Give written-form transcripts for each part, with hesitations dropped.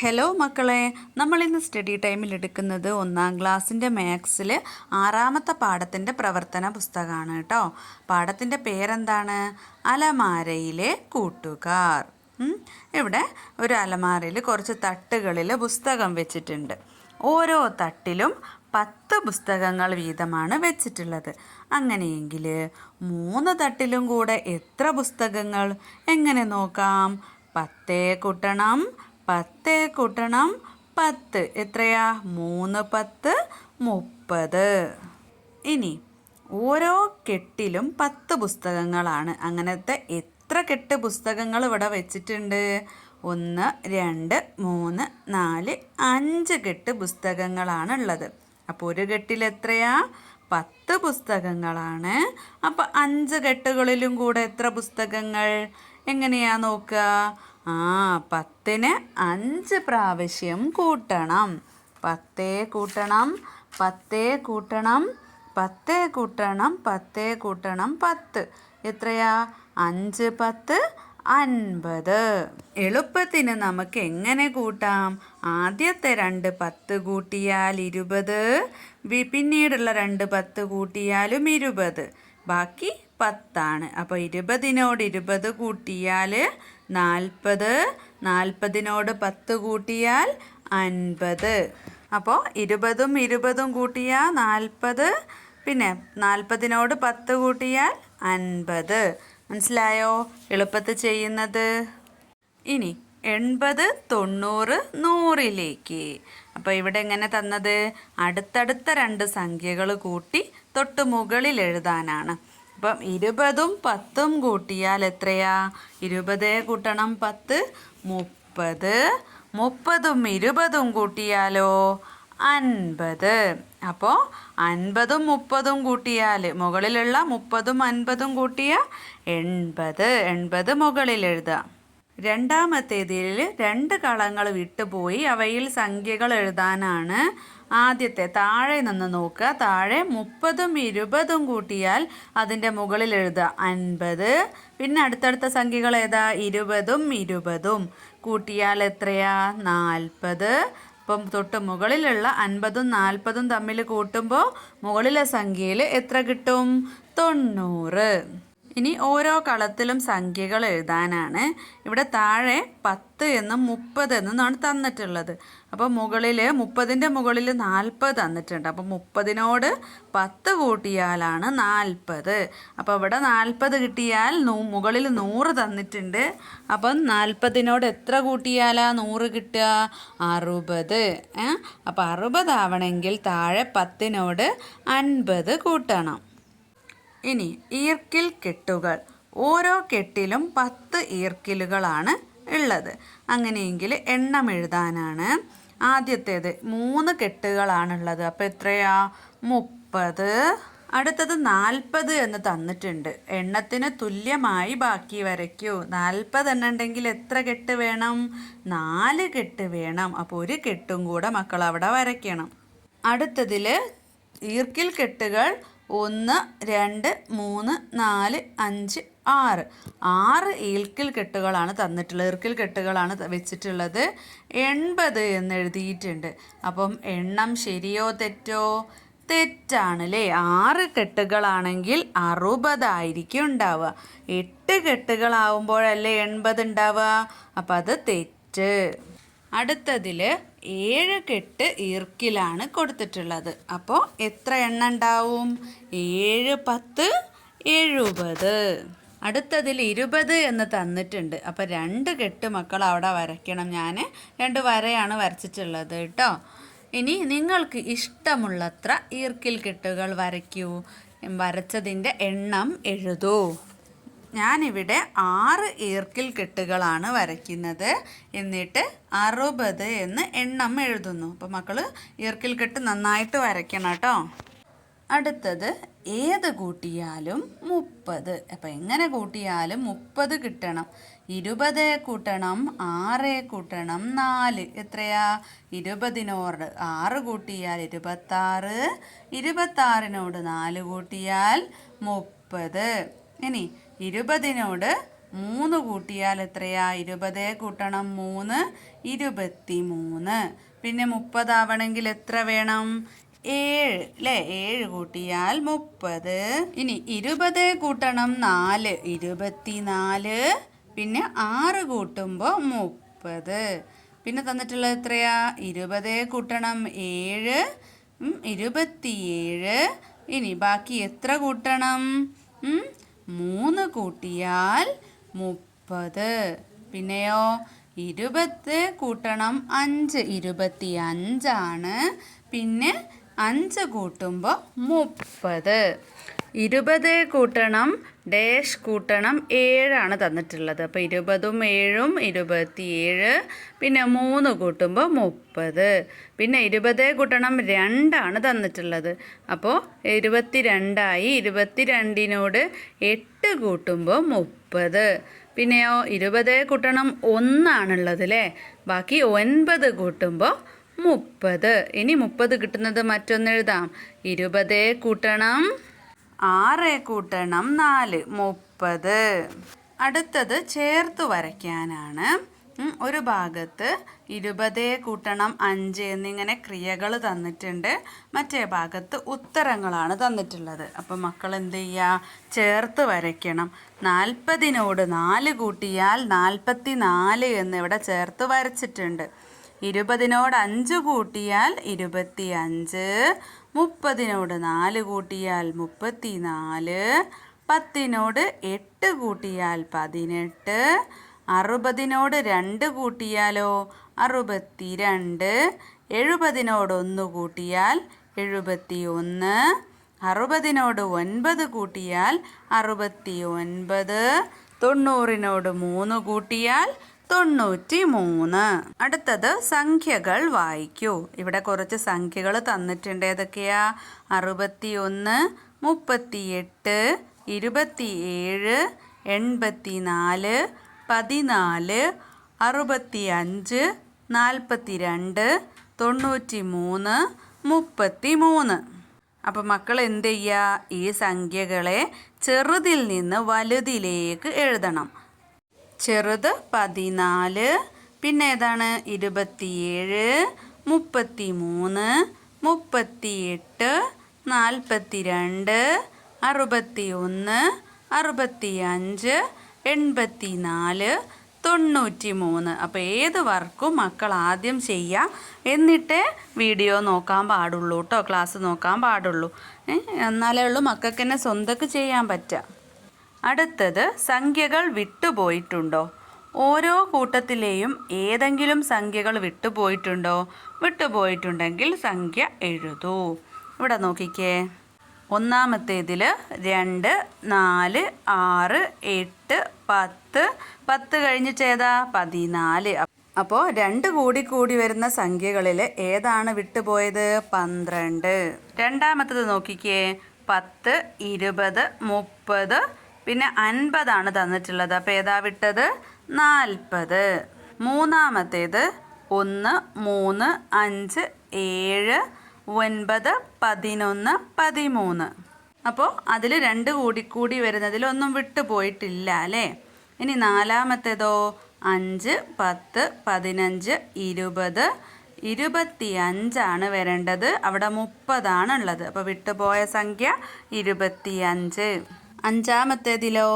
Hello മക്കളെ, നമ്മളിന്ന് study ടൈമിൽ എടുക്കുന്നത് 1-ാം ക്ലാസ്സിൻ്റെ മാത്സിൽ 6-ാമത്തെ പാഠത്തിൻ്റെ പ്രവർത്തന പുസ്തകമാണ് കേട്ടോ. പാഠത്തിൻ്റെ പേരെന്താണ്? അലമാരയിലെ കൂട്ടുകാർ. ഇവിടെ ഒരു അലമാരയിൽ കുറച്ച് തട്ടുകളിൽ പുസ്തകം വെച്ചിട്ടുണ്ട്. ഓരോ തട്ടിലും 10 പുസ്തകങ്ങൾ വീതമാണ് വെച്ചിട്ടുള്ളത്. അങ്ങനെയെങ്കിൽ 3 തട്ടിലും കൂടെ എത്ര പുസ്തകങ്ങൾ? എങ്ങനെ നോക്കാം? 10 കൂട്ടണം 10 കൂട്ടണം 10 എത്രയാ? 3 10 30. ഇനി ഓരോ കെട്ടിലും 10 പുസ്തകങ്ങളാണ്. അങ്ങനത്തെ എത്ര കെട്ട് പുസ്തകങ്ങൾ ഇവിടെ വെച്ചിട്ടുണ്ട്? 1 2 3 4 5 കെട്ട് പുസ്തകങ്ങളാണ് ഉള്ളത്. അപ്പോൾ ഒരു കെട്ടിൽ എത്രയാ? 10 പുസ്തകങ്ങളാണ്. അപ്പോൾ 5 കെട്ടുകളിലും കൂടെ എത്ര പുസ്തകങ്ങൾ? എങ്ങനെയാ നോക്കുക? 10നെ 5 പ്രാവശ്യം കൂട്ടണം. 10 കൂട്ടണം 10 കൂട്ടണം 10 കൂട്ടണം 10 കൂട്ടണം 10 എത്രയാ? 5 10 50. എളുപ്പത്തിന് നമുക്ക് എങ്ങനെ കൂട്ടാം? ആദ്യത്തെ 2 10 കൂട്ടിയാൽ 20, പിന്നീടുള്ള 2 10 കൂട്ടിയാലും 20, ബാക്കി 10 ആണ്. അപ്പോൾ 20നോട് 20 കൂട്ടിയാൽ 40, 40നോട് 10 കൂട്ടിയാൽ 50. അപ്പോൾ 20ഉം 20ഉം കൂട്ടിയാൽ 40, പിന്നെ 40നോട് 10 കൂട്ടിയാൽ 50. മനസ്സിലായോ എളുപ്പത്തിൽ ചെയ്യുന്നത്? ഇനി 80 90 100ലേക്ക്. അപ്പോൾ ഇവിടെ എങ്ങനെ തന്നത്? അടുത്തടുത്ത 2 സംഖ്യകൾ കൂട്ടി തൊട്ട് മുകളിൽ എഴുതാനാണ്. അപ്പം 20ഉം 10ഉം കൂട്ടിയാൽ എത്രയാ? 20 കൂട്ടണം 10 30, 30ഉം 20ഉം കൂട്ടിയാലോ 50. അപ്പോൾ 50ഉം 30ഉം കൂട്ടിയാൽ മുകളിലുള്ള 30ഉം 50ഉം കൂട്ടിയ 80. 80 മുകളിൽ എഴുതാം. രണ്ടാമത്തേതിൽ 2 കളങ്ങൾ വിട്ടുപോയി. അവയിൽ സംഖ്യകൾ എഴുതാനാണ്. ആദ്യത്തെ താഴെ നിന്ന് നോക്കുക. താഴെ 30ഉം 20ഉം കൂട്ടിയാൽ അതിൻ്റെ മുകളിൽ എഴുതുക 50. പിന്നെ അടുത്തടുത്ത സംഖ്യകൾ ഏതാ? 20ഉം 20ഉം കൂട്ടിയാൽ എത്രയാ? 40. അപ്പം തൊട്ട് മുകളിലുള്ള 50ഉം 40ഉം തമ്മിൽ കൂട്ടുമ്പോൾ മുകളിലെ സംഖ്യയിൽ എത്ര കിട്ടും? 90. ഇനി ഓരോ കളത്തിലും സംഖ്യകൾ എഴുതാനാണ്. ഇവിടെ താഴെ 10 എന്നും 30 എന്നുമാണ് തന്നിട്ടുള്ളത്. അപ്പോൾ മുകളിൽ 30ൻ്റെ മുകളിൽ 40 തന്നിട്ടുണ്ട്. അപ്പോൾ 30നോട് 10 കൂട്ടിയാലാണ് 40. അപ്പോൾ ഇവിടെ 40 കിട്ടിയാൽ മുകളിൽ 100 തന്നിട്ടുണ്ട്. അപ്പം 40നോട് എത്ര കൂട്ടിയാലാ 100 കിട്ടുക? 60. അപ്പോൾ 60 ആവണമെങ്കിൽ താഴെ 10നോട് 50 കൂട്ടണം. ഇനി ഈർക്കിൽ കെട്ടുകൾ. ഓരോ കെട്ടിലും 10 ഈർക്കിലുകളാണ് ഉള്ളത്. അങ്ങനെയെങ്കിൽ എണ്ണം എഴുതാനാണ്. ആദ്യത്തേത് 3 കെട്ടുകളാണുള്ളത്. അപ്പോൾ എത്രയാ? 30. അടുത്തത് 40 എന്ന് തന്നിട്ടുണ്ട്. എണ്ണത്തിന് തുല്യമായി ബാക്കി വരയ്ക്കൂ. 40 എണ്ണം ഉണ്ടെങ്കിൽ എത്ര കെട്ട് വേണം? 4 കെട്ട് വേണം. അപ്പോൾ ഒരു കെട്ടും കൂടെ മക്കൾ അവിടെ വരയ്ക്കണം. അടുത്തതിൽ ഈർക്കിൽ കെട്ടുകൾ 1 2 3 4 5 6. 6 ഈർക്കിൽ കെട്ടുകളാണ് തന്നിട്ടുള്ളത്. ഈർക്കിൽ കെട്ടുകളാണ് വെച്ചിട്ടുള്ളത്. 80 എന്ന് എഴുതിയിട്ടുണ്ട്. അപ്പം എണ്ണം ശരിയോ തെറ്റോ? തെറ്റാണ് അല്ലേ? 6 കെട്ടുകളാണെങ്കിൽ 60 ആയിരിക്കും ഉണ്ടാവുക. 8 കെട്ടുകളാവുമ്പോഴല്ലേ 80 ഉണ്ടാവുക. അപ്പം അത് തെറ്റ്. അടുത്തതിൽ 7 കെട്ട് ഈർക്കിലാണ് കൊടുത്തിട്ടുള്ളത്. അപ്പോൾ എത്ര എണ്ണം ഉണ്ടാവും? 7 10 70. അടുത്തതിൽ 20 എന്ന് തന്നിട്ടുണ്ട്. അപ്പോൾ 2 കെട്ട് മക്കൾ അവിടെ വരയ്ക്കണം. ഞാൻ 2 വരയാണ് വരച്ചിട്ടുള്ളത് കേട്ടോ. ഇനി നിങ്ങൾക്ക് ഇഷ്ടമുള്ളത്ര ഈർക്കിൽ കെട്ടുകൾ വരയ്ക്കൂ. വരച്ചതിൻ്റെ എണ്ണം എഴുതൂ. ഞാനിവിടെ 6 ഈർക്കിൽ കെട്ടുകളാണ് വരയ്ക്കുന്നത്. എന്നിട്ട് 60 എന്ന് എണ്ണം എഴുതുന്നു. അപ്പോൾ മക്കൾ ഈർക്കിൽ കെട്ട് നന്നായിട്ട് വരയ്ക്കണം കേട്ടോ. അടുത്തത് ഏത് കൂട്ടിയാലും 30. അപ്പോൾ എങ്ങനെ കൂട്ടിയാലും 30 കിട്ടണം. 20 കൂട്ടണം 6 കൂട്ടണം 4 എത്രയാ? 20നോട് 6 കൂട്ടിയാൽ 26, 26നോട് 4 കൂട്ടിയാൽ 30. ഇനി 20നോട് 3 കൂട്ടിയാൽ എത്രയാ? 20 കൂട്ടണം 3 23. പിന്നെ 30 ആവണമെങ്കിൽ എത്ര വേണം? 7 അല്ലേ? 7 കൂട്ടിയാൽ 30. ഇനി 20 കൂട്ടണം 4 24. പിന്നെ 6 കൂട്ടുമ്പോൾ 30. പിന്നെ തന്നിട്ടുള്ളത് എത്രയാ? 20 കൂട്ടണം 7 27. ഇനി ബാക്കി എത്ര കൂട്ടണം? 3 കൂട്ടിയാൽ 30. പിന്നെയോ 20 കൂട്ടണം 5 25 പിന്നെ 5 കൂട്ടുമ്പോൾ 30. 20 കൂട്ടണം ഡാഷ് കൂട്ടണം 7 തന്നിട്ടുള്ളത്. അപ്പോൾ 20ഉം 7ഉം 27. പിന്നെ 3 കൂട്ടുമ്പോൾ 30. പിന്നെ 20 കൂട്ടണം 2 തന്നിട്ടുള്ളത്. അപ്പോൾ 22ആയി. 22നോട് 8 കൂട്ടുമ്പോൾ 30. പിന്നെയോ 20 കൂട്ടണം 1 അല്ലേ? ബാക്കി 9 കൂട്ടുമ്പോൾ 30. ഇനി 30 കിട്ടുന്നത് മറ്റൊന്ന് എഴുതാം. 20 കൂട്ടണം 6 കൂട്ടണം 4 30. അടുത്തത് ചേർത്ത് വരയ്ക്കാനാണ്. ഒരു ഭാഗത്ത് 20 കൂട്ടണം 5 എന്നിങ്ങനെ ക്രിയകൾ തന്നിട്ടുണ്ട്. മറ്റേ ഭാഗത്ത് ഉത്തരങ്ങളാണ് തന്നിട്ടുള്ളത്. അപ്പം മക്കൾ എന്ത് ചെയ്യുക? ചേർത്ത് വരയ്ക്കണം. 40നോട് 4 കൂട്ടിയാൽ 44 എന്നിവിടെ ചേർത്ത് വരച്ചിട്ടുണ്ട്. 20നോട് 5 കൂട്ടിയാൽ 25. 30നോട് 4 കൂട്ടിയാൽ 34. 10നോട് 8 കൂട്ടിയാൽ 18. 60നോട് 2 കൂട്ടിയാലോ 62. 70നോട് 1 കൂട്ടിയാൽ 71. 60നോട് 9 കൂട്ടിയാൽ 69. 90നോട് 3 കൂട്ടിയാൽ 93. അടുത്തത് സംഖ്യകൾ വായിക്കൂ. ഇവിടെ കുറച്ച് സംഖ്യകൾ തന്നിട്ടുണ്ട്. ഏതൊക്കെയാ? 61, 38, 27, 84, 14, 65, 42, 93, 33. അപ്പം മക്കൾ എന്ത് ചെയ്യുക? ഈ സംഖ്യകളെ ചെറുതിൽ നിന്ന് വലുതിലേക്ക് എഴുതണം. ചെറുത് 14. പിന്നെ ഏതാണ്? 27, 33, 38, 42, 61, 65, 84, 93. അപ്പോൾ ഏത് വർക്കും മക്കൾ ആദ്യം ചെയ്യുക. എന്നിട്ടേ വീഡിയോ നോക്കാൻ പാടുള്ളൂ കേട്ടോ. ക്ലാസ് നോക്കാൻ പാടുള്ളൂ. എന്നാലേ ഉള്ളൂ മക്കൾക്ക് തന്നെ സ്വന്തക്ക് ചെയ്യാൻ പറ്റുക. അടുത്തത് സംഖ്യകൾ വിട്ടുപോയിട്ടുണ്ടോ? ഓരോ കൂട്ടത്തിലെയും ഏതെങ്കിലും സംഖ്യകൾ വിട്ടുപോയിട്ടുണ്ടോ? വിട്ടുപോയിട്ടുണ്ടെങ്കിൽ സംഖ്യ എഴുതൂ. ഇവിടെ നോക്കിക്കേ. ഒന്നാമത്തേതിൽ 2, 4, 6, 8, 10. 10 കഴിഞ്ഞിട്ടേതാ? 14. അപ്പോൾ 2 കൂടി വരുന്ന സംഖ്യകളിൽ ഏതാണ് വിട്ടുപോയത്? 12. രണ്ടാമത്തേത് നോക്കിക്കേ. 10, 20, 30. പിന്നെ 50 തന്നിട്ടുള്ളത്. അപ്പോൾ ഏതാ വിട്ടത്? 40. മൂന്നാമത്തേത് 1, 3, 5, 7, 9, 11, 13. അപ്പോൾ അതിൽ 2 കൂടി വരുന്നതിൽ ഒന്നും വിട്ടുപോയിട്ടില്ല അല്ലേ? ഇനി നാലാമത്തേതോ? 5, 10, 15, 20, 25 വരേണ്ടത്. അവിടെ 30 ഉള്ളത്. അപ്പോൾ വിട്ടുപോയ സംഖ്യ 25. അഞ്ചാമത്തേതിലോ?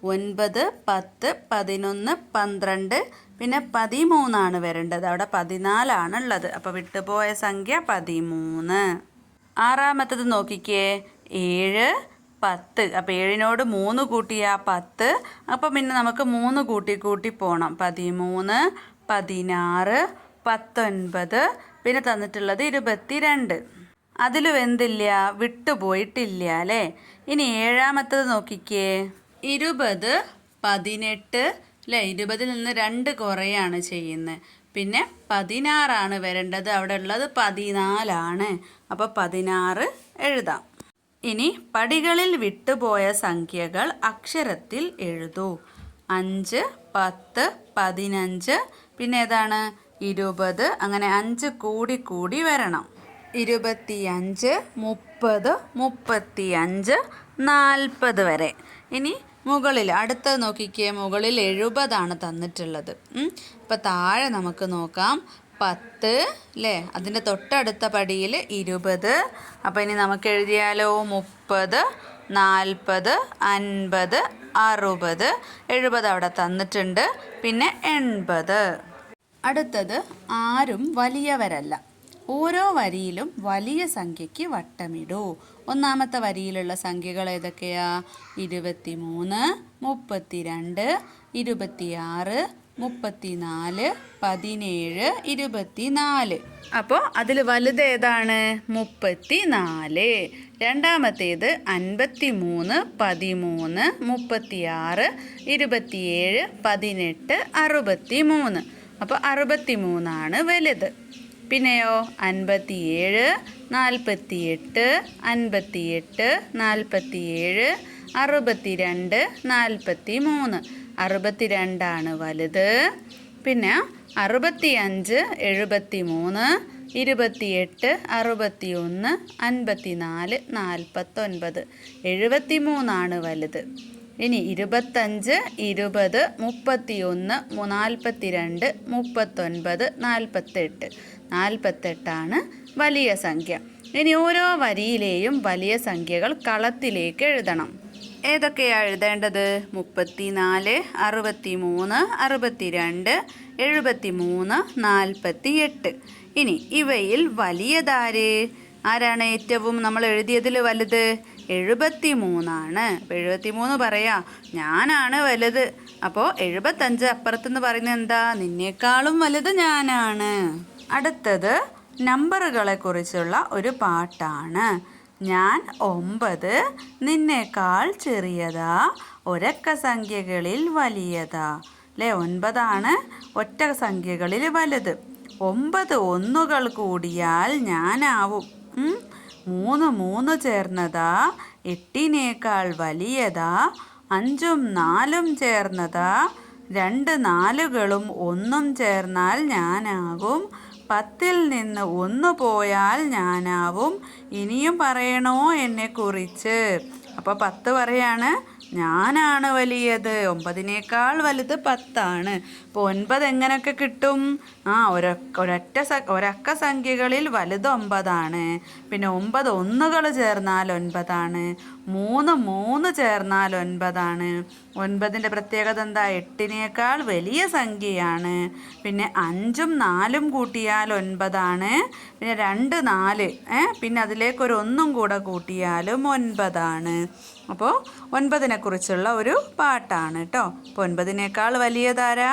9, 10, 11, 12. പിന്നെ 13 വരേണ്ടത്. അവിടെ 14 ഉള്ളത്. അപ്പോൾ വിട്ടുപോയ സംഖ്യ 13. ആറാമത്തേത് നോക്കിക്കേ. 7, 10. അപ്പോൾ 7നോട് 3 കൂട്ടിയാൽ 10. അപ്പോൾ പിന്നെ നമുക്ക് 3 കൂട്ടി പോകണം. 13, 16, 19. പിന്നെ തന്നിട്ടുള്ളത് 22. അതിലും എന്തില്ല? വിട്ടുപോയിട്ടില്ല അല്ലേ? ഇനി ഏഴാമത്തത് നോക്കിക്കേ. 20, 18 അല്ലേ? 20ൽ നിന്ന് 2 കുറയാണ് ചെയ്യുന്നത്. പിന്നെ 16 വരേണ്ടത്. അവിടെ ഉള്ളത് 14. അപ്പോൾ 16 എഴുതാം. ഇനി പടികളിൽ വിട്ടുപോയ സംഖ്യകൾ അക്ഷരത്തിൽ എഴുതൂ. 5, 10, 15. പിന്നെ ഏതാണ്? 20. അങ്ങനെ 5 കൂടി വരണം. 25, 30, 35, 40 വരെ. ഇനി മുകളിൽ അടുത്തത് നോക്കിക്കേ, മുകളിൽ 70 തന്നിട്ടുള്ളത്. ഇപ്പം താഴെ നമുക്ക് നോക്കാം 10 അല്ലേ, അതിൻ്റെ തൊട്ടടുത്ത പടിയിൽ 20. അപ്പോൾ ഇനി നമുക്ക് എഴുതിയാലോ 30, 40, 50, 60, 70 അവിടെ തന്നിട്ടുണ്ട്. പിന്നെ 80. അടുത്തത് ആരും വലിയവരല്ല. ഓരോ വരിയിലും വലിയ സംഖ്യയ്ക്ക് വട്ടമിടൂ. ഒന്നാമത്തെ വരിയിലുള്ള സംഖ്യകൾ ഏതൊക്കെയാ? 23, 32, 26, 34, 17, 24. അപ്പോൾ അതിൽ വലുത് ഏതാണ്? 34. രണ്ടാമത്തേത് 53, 13, 36, 27, 18, 63. അപ്പോൾ 63 വലുത്. പിന്നെയോ 57, 48, 58, 47, 62, 43. 62 വലുത്. പിന്നെ 65, 73, 28, 61, 54, 49. 73 വലുത്. ഇനി 25, 20, 31, 42, 39, 48. 48 വലിയ സംഖ്യ. ഇനി ഓരോ വരിയിലെയും വലിയ സംഖ്യകൾ കളത്തിലേക്ക് എഴുതണം. ഏതൊക്കെയാണ് എഴുതേണ്ടത്? 34, 63, 62, 73, 48. ഇനി ഇവയിൽ വലിയതാര്? ആരാണ് ഏറ്റവും നമ്മൾ എഴുതിയതിൽ വലുത്? 73. അപ്പോൾ 73 പറയാ, ഞാനാണ് വലുത്. അപ്പോൾ 75 അപ്പുറത്തുനിന്ന് പറയുന്നത് എന്താ? നിന്നേക്കാളും വലുത് ഞാനാണ്. അടുത്തത് നമ്പറുകളെ കുറിച്ചുള്ള ഒരു പാട്ടാണ്. ഞാൻ 9 നിന്നേക്കാൾ ചെറിയതാ, ഒരക്ക സംഖ്യകളിൽ വലിയതാ. അല്ലേ, 9 ഒറ്റ സംഖ്യകളിൽ വലുത്. 9 ഒന്നുകൾ കൂടിയാൽ ഞാനാവും. 3 3 ചേർന്നതാ, 8നേക്കാൾ വലിയതാ. 5ഉം 4ഉം ചേർന്നതാ, 2 4കളും 1ഉം ചേർന്നാൽ ഞാനാകും. 10ൽ നിന്ന് 1 പോയാൽ ഞാനാവും. ഇനിയും പറയണോ എന്നെക്കുറിച്ച്? അപ്പോൾ 10 പറയാണ്, ഞാനാണ് വലിയത്. 9നേക്കാൾ വലുത് 10. അപ്പോൾ 9 എങ്ങനെയൊക്കെ കിട്ടും? ഒരക്ക സംഖ്യകളിൽ വലുത് 9. പിന്നെ 9 ഒന്നുകൾ ചേർന്നാൽ 9. 3 3 ചേർന്നാൽ 9. 9ൻ്റെ പ്രത്യേകത എന്താ? 8നേക്കാൾ വലിയ സംഖ്യയാണ്. പിന്നെ 5ഉം 4ഉം കൂട്ടിയാൽ 9. പിന്നെ 2 4, പിന്നെ അതിലേക്കൊരു 1 കൂടെ കൂട്ടിയാലും 9. അപ്പോൾ 9നെ കുറിച്ചുള്ള ഒരു പാട്ടാണ് കേട്ടോ. അപ്പോൾ 9നേക്കാൾ വലിയതാരാ?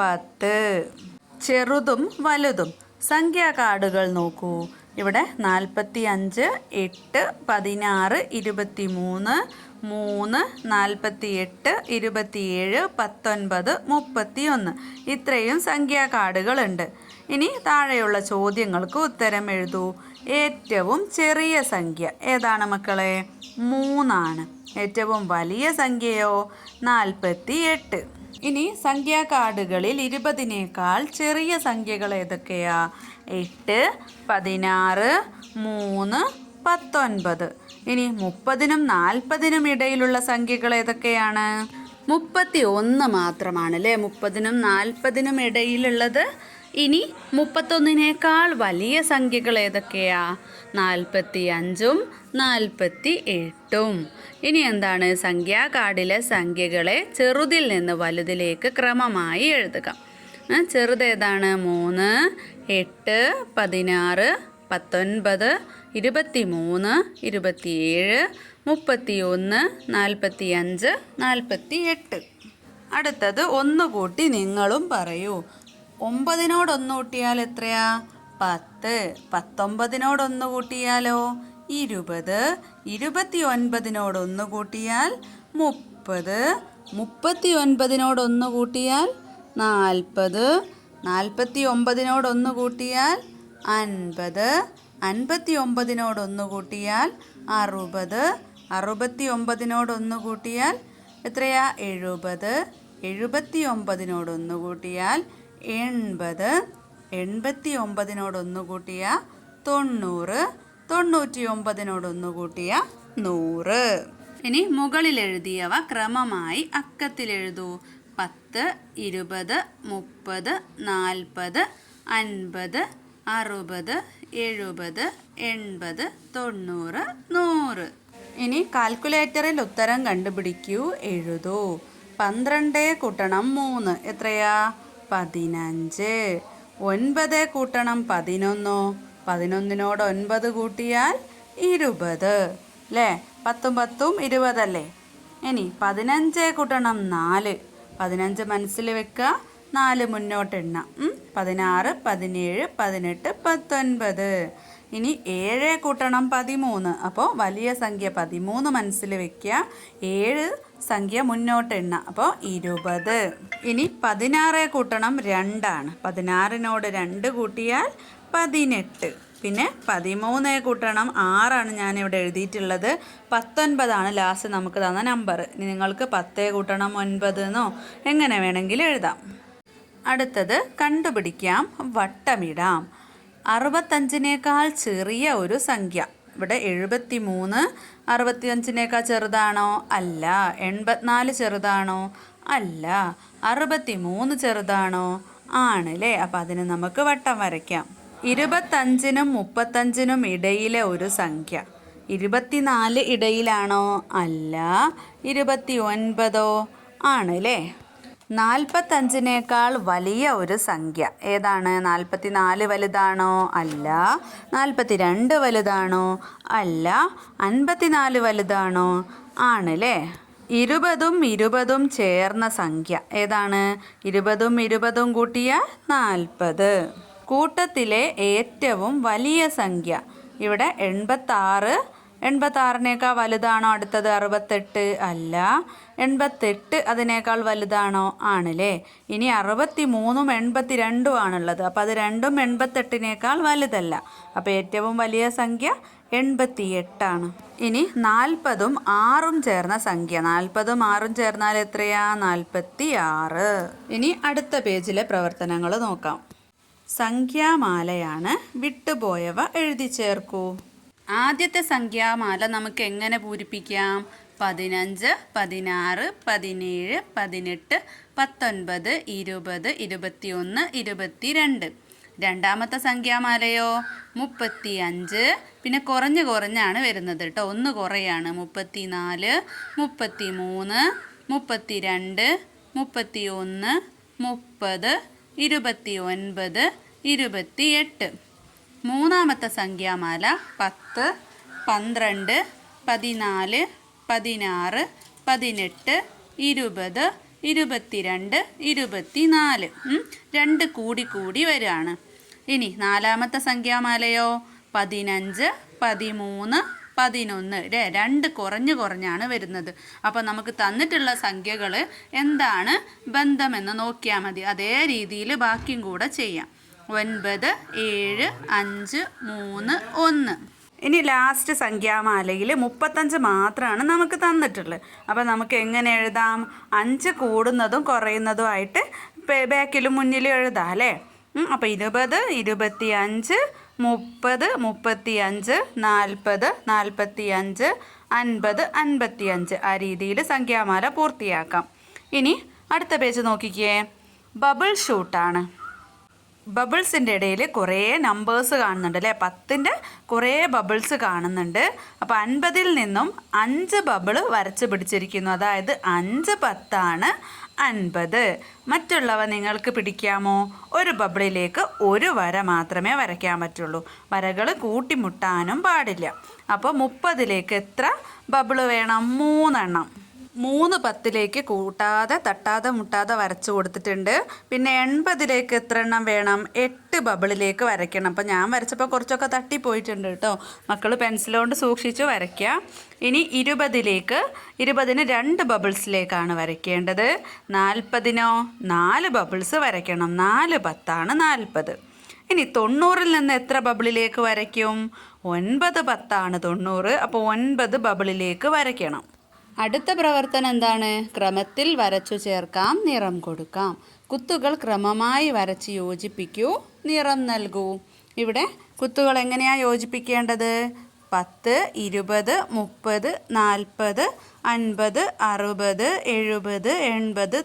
10. ചെറുതും വലുതും. സംഖ്യാ കാർഡുകൾ നോക്കൂ. ഇവിടെ 45, 8, 16, 23, 3, 48, 27, 19, 31. ഇത്രയും സംഖ്യാ കാർഡുകളുണ്ട്. ഇനി താഴെയുള്ള ചോദ്യങ്ങൾക്ക് ഉത്തരം എഴുതൂ. ഏറ്റവും ചെറിയ സംഖ്യ ഏതാണ് മക്കളെ? 3. ഏറ്റവും വലിയ സംഖ്യയോ? 48. ഇനി സംഖ്യാ കാർഡുകളിൽ 20നേക്കാൾ ചെറിയ സംഖ്യകൾ ഏതൊക്കെയാ? 8, 16, 3, 19. ഇനി 30നും 40നും ഇടയിലുള്ള സംഖ്യകൾ ഏതൊക്കെയാണ്? 31 മാത്രമാണ് അല്ലേ 30നും 40നും ഇടയിലുള്ളത്. ഇനി 31നേക്കാൾ വലിയ സംഖ്യകൾ ഏതൊക്കെയാ? 45ഉം 48ഉം. ഇനി എന്താണ്? സംഖ്യാ കാർഡിലെ സംഖ്യകളെ ചെറുതിൽ നിന്ന് വലുതിലേക്ക് ക്രമമായി എഴുതുക. ചെറുതേതാണ്? 3, 8, 16, 19, 23, 27, 31, 45, 48. അടുത്തത് ഒന്നുകൂട്ടി നിങ്ങളും പറയൂ. 9നോട് 1 കൂട്ടിയാൽ എത്രയാ? 10. 19നോട് 1 കൂട്ടിയാലോ? 20. 29നോട് 1 കൂട്ടിയാൽ 30. 39നോട് 1 കൂട്ടിയാൽ 40. 49നോട് 1 കൂട്ടിയാൽ 50. 59നോട് 1 കൂട്ടിയാൽ 60. 69നോട് 1 കൂട്ടിയാൽ എത്രയാ? 70. 79നോട് 1 കൂട്ടിയാൽ 80. 89നോട് 1 കൂട്ടിയാൽ 90. 99നോട് 1 കൂട്ടിയാൽ 100. ഇനി മുകളിൽ എഴുതിയവ ക്രമമായി അക്കത്തിലെഴുതൂ. 10, 20, 30, 40, 50, 60, 70, 80, 90, 100. ഇനി കാൽക്കുലേറ്ററിൽ ഉത്തരം കണ്ടുപിടിക്കൂ, എഴുതൂ. 12 കൂട്ടണം 3 എത്രയാ? 15. 9 കൂട്ടണം 11, 11നോട് 9 കൂട്ടിയാൽ 20 അല്ലേ? 10 10 20 അല്ലേ? ഇനി 15 കൂട്ടണം 4, 15 മനസ്സിൽ വെക്കുക, 4 മുന്നോട്ട് എണ്ണ. 16, 17, 18, 19. ഇനി 7 കൂട്ടണം 13, അപ്പോൾ വലിയ സംഖ്യ 13 മനസ്സിൽ വെക്കുക, 7 സംഖ്യ മുന്നോട്ട് എണ്ണ, അപ്പോൾ 20. ഇനി 16 കൂട്ടണം 2 ആണ്. 16നോട് 2 കൂട്ടിയാൽ 18. പിന്നെ 13 കൂട്ടണം 6 ആണ് ഞാനിവിടെ എഴുതിയിട്ടുള്ളത്. 19 ലാസ്റ്റ് നമുക്ക് തന്ന നമ്പർ. ഇനി നിങ്ങൾക്ക് 10 കൂട്ടണം 9 എന്നോ എങ്ങനെ വേണമെങ്കിലും എഴുതാം. അടുത്തത് കണ്ടുപിടിക്കാം, വട്ടമിടാം. 65നേക്കാൾ ചെറിയ ഒരു സംഖ്യ. ഇവിടെ 73 65നേക്കാൾ ചെറുതാണോ? അല്ല. 84 ചെറുതാണോ? അല്ല. 63 ചെറുതാണോ? ആണല്ലേ. അപ്പം അതിന് നമുക്ക് വട്ടം വരയ്ക്കാം. 25നും 35നും ഇടയിലെ ഒരു സംഖ്യ. 24 ഇടയിലാണോ? അല്ല. 29 ആണല്ലേ. 45നേക്കാൾ വലിയ ഒരു സംഖ്യ ഏതാണ്? 44 വലുതാണോ? അല്ല. 42 വലുതാണോ? അല്ല. 54 വലുതാണോ? ആണല്ലേ. 20ഉം 20ഉം ചേർന്ന സംഖ്യ ഏതാണ്? 20ഉം 20ഉം കൂട്ടിയാൽ 40. കൂട്ടത്തിലെ ഏറ്റവും വലിയ സംഖ്യ ഇവിടെ 86. 86നേക്കാൾ വലുതാണോ അടുത്തത്? 68 അല്ല. 88 അതിനേക്കാൾ വലുതാണോ? ആണല്ലേ. ഇനി 63ഉം 82ഉം ആണുള്ളത്. അപ്പോൾ അത് രണ്ടും 88നേക്കാൾ വലുതല്ല. അപ്പോൾ ഏറ്റവും വലിയ സംഖ്യ 88 ആണ്. ഇനി 40ഉം 6ഉം ചേർന്ന സംഖ്യ. 40ഉം 6ഉം ചേർന്നാൽ എത്രയാ? 46. ഇനി അടുത്ത പേജിലെ പ്രവർത്തനങ്ങൾ നോക്കാം. സംഖ്യാമാലയാണ്. വിട്ടുപോയവ എഴുതി ചേർക്കൂ. ആദ്യത്തെ സംഖ്യാമാല നമുക്ക് എങ്ങനെ പൂരിപ്പിക്കാം? 15, 16, 17, 18, 19, 20, 21, 22. രണ്ടാമത്തെ സംഖ്യാമാലയോ 35. പിന്നെ കുറഞ്ഞാണ് വരുന്നത് കേട്ടോ, 1 കുറയാണ്. 34, 33, 32, 31, 30, 29, 28. മൂന്നാമത്തെ സംഖ്യാമാല 10, 12, 14, 16, 18, 20, 22, 24. 2 കൂടി വരികയാണ്. ഇനി നാലാമത്തെ സംഖ്യാമാലയോ 15, 13, 11 അല്ലേ? 2 കുറഞ്ഞാണ് വരുന്നത്. അപ്പോൾ നമുക്ക് തന്നിട്ടുള്ള സംഖ്യകൾ എന്താണ് ബന്ധമെന്ന് നോക്കിയാൽ മതി. അതേ രീതിയിൽ ബാക്കിയും കൂടെ ചെയ്യാം. 9, 7, 5, 3, 1. ഇനി ലാസ്റ്റ് സംഖ്യാമാലയിൽ 35 മാത്രമാണ് നമുക്ക് തന്നിട്ടുള്ളത്. അപ്പോൾ നമുക്ക് എങ്ങനെ എഴുതാം? 5 കൂടുന്നതും കുറയുന്നതുമായിട്ട് ബാക്കിലും മുന്നിലും എഴുതാം അല്ലേ? അപ്പോൾ 20, 25, 30, 35, 40, 45, 50, 55 ആ രീതിയിൽ സംഖ്യാമാല പൂർത്തിയാക്കാം. ഇനി അടുത്ത പേജ് നോക്കിക്കേ. ബബിൾ ഷൂട്ടാണ്. ബബിൾസിൻ്റെ ഇടയിൽ കുറേ നമ്പേഴ്സ് കാണുന്നുണ്ട് അല്ലേ? 10ൻ്റെ കുറേ ബബിൾസ് കാണുന്നുണ്ട്. അപ്പോൾ 50ൽ നിന്നും 5 ബബിൾ വരച്ച് പിടിച്ചിരിക്കുന്നു. അതായത് 5 10 50. മറ്റുള്ളവ നിങ്ങൾക്ക് പിടിക്കാമോ? ഒരു ബബിളിലേക്ക് ഒരു വര മാത്രമേ വരയ്ക്കാൻ പറ്റുള്ളൂ. വരകൾ കൂട്ടിമുട്ടാനും പാടില്ല. അപ്പോൾ 30ലേക്ക് എത്ര ബബിൾ വേണം? 3 എണ്ണം. 3 10ലേക്ക് കൂട്ടാതെ തട്ടാതെ മുട്ടാതെ വരച്ച് കൊടുത്തിട്ടുണ്ട്. പിന്നെ 80ലേക്ക് എത്ര എണ്ണം വേണം? 8 ബബിളിലേക്ക് വരയ്ക്കണം. അപ്പോൾ ഞാൻ വരച്ചപ്പോൾ കുറച്ചൊക്കെ തട്ടിപ്പോയിട്ടുണ്ട് കേട്ടോ. മക്കൾ പെൻസിലുകൊണ്ട് സൂക്ഷിച്ച് വരയ്ക്കുക. ഇനി 20ലേക്ക് 20ന് 2 ബബിൾസിലേക്കാണ് വരയ്ക്കേണ്ടത്. 40നോ 4 ബബിൾസ് വരയ്ക്കണം. 4 10 40. ഇനി 90ൽ നിന്ന് എത്ര ബബിളിലേക്ക് വരയ്ക്കും? 9 10 90. അപ്പോൾ 9 ബബിളിലേക്ക് വരയ്ക്കണം. അടുത്ത പ്രവർത്തനം എന്താണ്? ക്രമത്തിൽ വരച്ചു ചേർക്കാം, നിറം കൊടുക്കാം. കുത്തുകൾ ക്രമമായി വരച്ച് യോജിപ്പിക്കൂ, നിറം നൽകൂ. ഇവിടെ കുത്തുകൾ എങ്ങനെയാണ് യോജിപ്പിക്കേണ്ടത്? 10, 20, 30, 40, 50, 60, 70, 80, 90,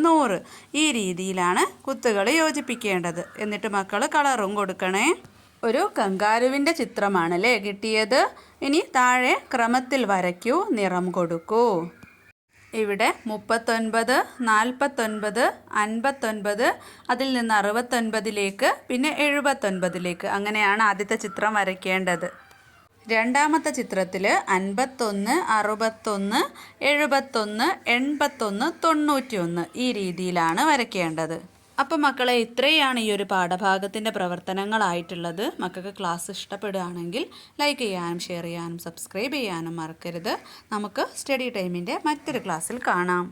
100 ഈ രീതിയിലാണ് കുത്തുകൾ യോജിപ്പിക്കേണ്ടത്. എന്നിട്ട് മക്കൾ കളറും കൊടുക്കണേ. ഒരു കങ്കാരുവിൻ്റെ ചിത്രമാണല്ലേ കിട്ടിയത്. ഇനി താഴെ ക്രമത്തിൽ വരയ്ക്കൂ, നിറം കൊടുക്കൂ. ഇവിടെ 39, 49, 59, അതിൽ നിന്ന് 69ലേക്ക്, പിന്നെ 79ലേക്ക്, അങ്ങനെയാണ് ആദ്യത്തെ ചിത്രം വരയ്ക്കേണ്ടത്. രണ്ടാമത്തെ ചിത്രത്തിൽ 51, 61, 71, 81, 91 ഈ രീതിയിലാണ് വരയ്ക്കേണ്ടത്. അപ്പം മക്കളെ, ഇത്രയാണ് ഈ ഒരു പാഠഭാഗത്തിൻ്റെ പ്രവർത്തനങ്ങളായിട്ടുള്ളത്. മക്കൾക്ക് ക്ലാസ് ഇഷ്ടപ്പെടുകയാണെങ്കിൽ ലൈക്ക് ചെയ്യാനും ഷെയർ ചെയ്യാനും സബ്സ്ക്രൈബ് ചെയ്യാനും മറക്കരുത്. നമുക്ക് സ്റ്റഡി ടൈമിൻ്റെ മറ്റൊരു ക്ലാസ്സിൽ കാണാം.